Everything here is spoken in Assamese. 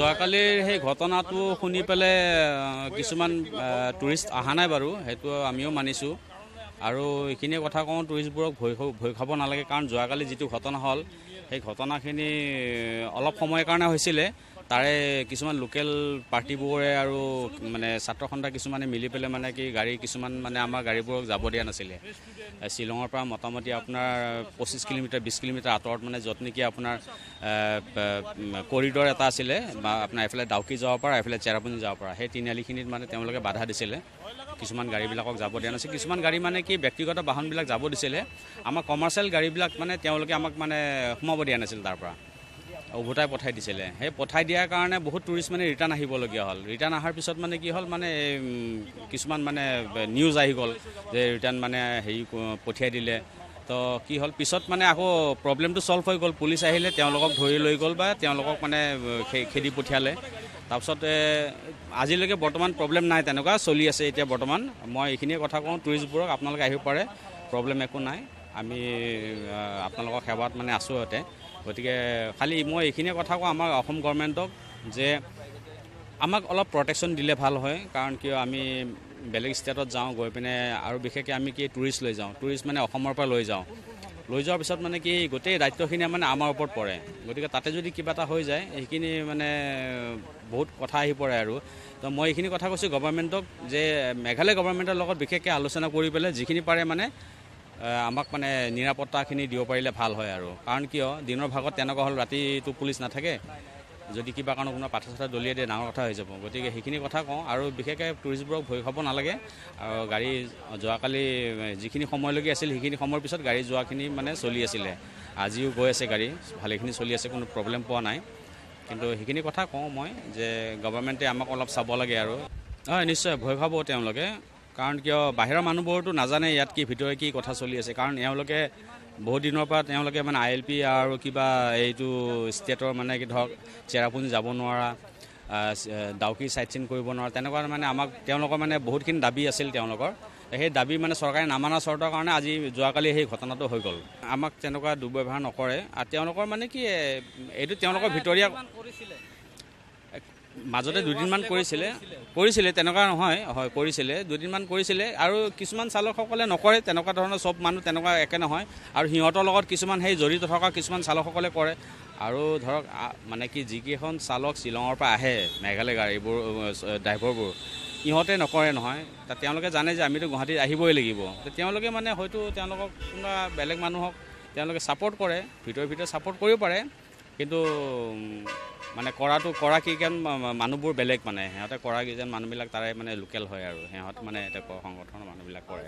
যোৱাকালিৰ সেই ঘটনাটো শুনি পেলাই কিছুমান টুৰিষ্ট অহা নাই বাৰু, সেইটো আমিও মানিছোঁ। আৰু এইখিনি কথা কওঁ, টুৰিষ্টবোৰক ভয় খাব নালাগে, কাৰণ যোৱাকালি যিটো ঘটনা হ'ল সেই ঘটনাখিনি অলপ সময়ৰ কাৰণে হৈছিলে। তাৰে কিছুমান লোকেল পাৰ্টিবোৰে আৰু মানে ছাত্ৰ সন্থা কিছুমানে মিলি পেলাই মানে কি গাড়ী কিছুমান মানে আমাৰ গাড়ীবোৰক যাব দিয়া নাছিলে। শ্বিলঙৰ পৰা মোটামুটি আপোনাৰ 25 কিলোমিটাৰ 20 কিলোমিটাৰ আঁতৰত মানে য'ত নেকি আপোনাৰ কৰিডৰ এটা আছিলে, বা আপোনাৰ এইফালে ডাউকি যাব পৰা, এইফালে চেৰাপুঞ্জী যাব পৰা, সেই তিনিআলিখিনিত মানে তেওঁলোকে বাধা দিছিলে। কিছুমান গাড়ীবিলাকক যাব দিয়া নাছিল, কিছুমান গাড়ী মানে কি ব্যক্তিগত বাহনবিলাক যাব দিছিলে। আমাৰ কমাৰ্চিয়েল গাড়ীবিলাক মানে তেওঁলোকে আমাক মানে সোমাব দিয়া নাছিল, তাৰ পৰা উভতাই পঠাই দিছিলে। সেই পঠাই দিয়াৰ কাৰণে বহুত টুৰিষ্ট মানে ৰিটাৰ্ণ আহিবলগীয়া হ'ল। ৰিটাৰ্ণ অহাৰ পিছত মানে কি হ'ল, মানে কিছুমান মানে নিউজ আহি গ'ল যে ৰিটাৰ্ণ মানে হেৰি পঠিয়াই দিলে। তো কি হ'ল, পিছত মানে আকৌ প্ৰব্লেমটো ছল্ভ হৈ গ'ল। পুলিচ আহিলে, তেওঁলোকক ধৰি লৈ গ'ল বা তেওঁলোকক মানে খেদি পঠিয়ালে। তাৰপিছত আজিলৈকে বৰ্তমান প্ৰব্লেম নাই, তেনেকুৱা চলি আছে এতিয়া বৰ্তমান। মই এইখিনিয়ে কথা কওঁ টুৰিষ্টবোৰক, আপোনালোকে আহিব পাৰে, প্ৰব্লেম একো নাই। আমি আপোনালোকৰ সেৱাত মানে আছোঁ ইয়াতে। গতিকে খালি মই এইখিনিয়ে কথা কওঁ আমাৰ অসম গভৰ্ণমেণ্টক, যে আমাক অলপ প্ৰটেকশ্যন দিলে ভাল হয়। কাৰণ কিয় আমি বেলেগ ষ্টেটত যাওঁ, গৈ পিনে আৰু বিশেষকৈ আমি কি টুৰিষ্ট লৈ যাওঁ, টুৰিষ্ট মানে অসমৰ পৰা লৈ যোৱাৰ পিছত মানে কি গোটেই দায়িত্বখিনি মানে আমাৰ ওপৰত পৰে। গতিকে তাতে যদি কিবা এটা হৈ যায়, সেইখিনি মানে বহুত কথা আহি পৰে আৰু। তো মই এইখিনি কথা কৈছোঁ গভৰ্ণমেণ্টক, যে মেঘালয় গভৰ্ণমেণ্টৰ লগত বিশেষকৈ আলোচনা কৰি পেলাই যিখিনি পাৰে মানে আমাক মানে নিৰাপত্তাখিনি দিব পাৰিলে ভাল হয় আৰু। কাৰণ কিয় দিনৰ ভাগত তেনেকুৱা হ'ল, ৰাতিটো পুলিচ নাথাকে, যদি কিবা কাৰণত কোনো পাথৰ চাথৰ দলিয়াই দিয়ে ডাঙৰ কথা হৈ যাব। গতিকে সেইখিনি কথা কওঁ, আৰু বিশেষকৈ টুৰিষ্টবোৰক ভয় খাব নালাগে। আৰু গাড়ী যোৱাকালি যিখিনি সময়লৈকে আছিল সেইখিনি সময়ৰ পিছত গাড়ী যোৱাখিনি মানে চলি আছিলে, আজিও গৈ আছে গাড়ী, ভালেখিনি চলি আছে, কোনো প্ৰব্লেম পোৱা নাই। কিন্তু সেইখিনি কথা কওঁ মই, যে গভৰ্ণমেণ্টে আমাক অলপ চাব লাগে আৰু। হয়, নিশ্চয় ভয় খাব তেওঁলোকে, কাৰণ কিয় বাহিৰৰ মানুহবোৰতো নাজানে ইয়াত কি ভিতৰে কি কথা চলি আছে। কাৰণ এওঁলোকে বহুত দিনৰ পৰা তেওঁলোকে মানে ILP আৰু কিবা এইটো ষ্টেটৰ মানে কি ধৰক চেৰাপুঞ্জী যাব নোৱাৰা, ডাউকি চাইট চিন কৰিব নোৱাৰা, তেনেকুৱা মানে আমাক তেওঁলোকৰ মানে বহুতখিনি দাবী আছিল তেওঁলোকৰ। সেই দাবী মানে চৰকাৰে নামানা চৰ্তৰ কাৰণে আজি যোৱাকালি সেই ঘটনাটো হৈ গ'ল। আমাক তেনেকুৱা দুৰ্ব্যৱহাৰ নকৰে। আৰু তেওঁলোকৰ মানে কি এইটো তেওঁলোকৰ ভিতৰীয়া, মাজতে দুদিনমান কৰিছিলে তেনেকুৱা নহয়, হয় কৰিছিলে, দুদিনমান কৰিছিলে। আৰু কিছুমান চালকসকলে নকৰে, তেনেকুৱা ধৰণৰ চব মানুহ তেনেকুৱা একে নহয়। আৰু সিহঁতৰ লগত কিছুমান সেই জড়িত থকা কিছুমান চালকসকলে কৰে। আৰু ধৰক মানে কি যিকেইখন চালক শ্বিলঙৰ পৰা আহে মেঘালয় গাড়ীবোৰ ড্ৰাইভাৰবোৰ, ইহঁতে নকৰে নহয়। তেওঁলোকে জানে যে আমিতো গুৱাহাটীত আহিবই লাগিব, তেওঁলোকে মানে হয়তো তেওঁলোকক কোনোবা বেলেগ মানুহক তেওঁলোকে ছাপৰ্ট কৰে, ভিতৰে ছাপৰ্ট কৰিব পাৰে। কিন্তু মানে কৰা কেইজন মানুহবোৰ বেলেগ, মানে সিহঁতে কৰা কেইজন মানুহবিলাক তাৰে মানে লোকেল হয়, আৰু সিহঁত মানে এতিয়া সংগঠনৰ মানুহবিলাক কৰে।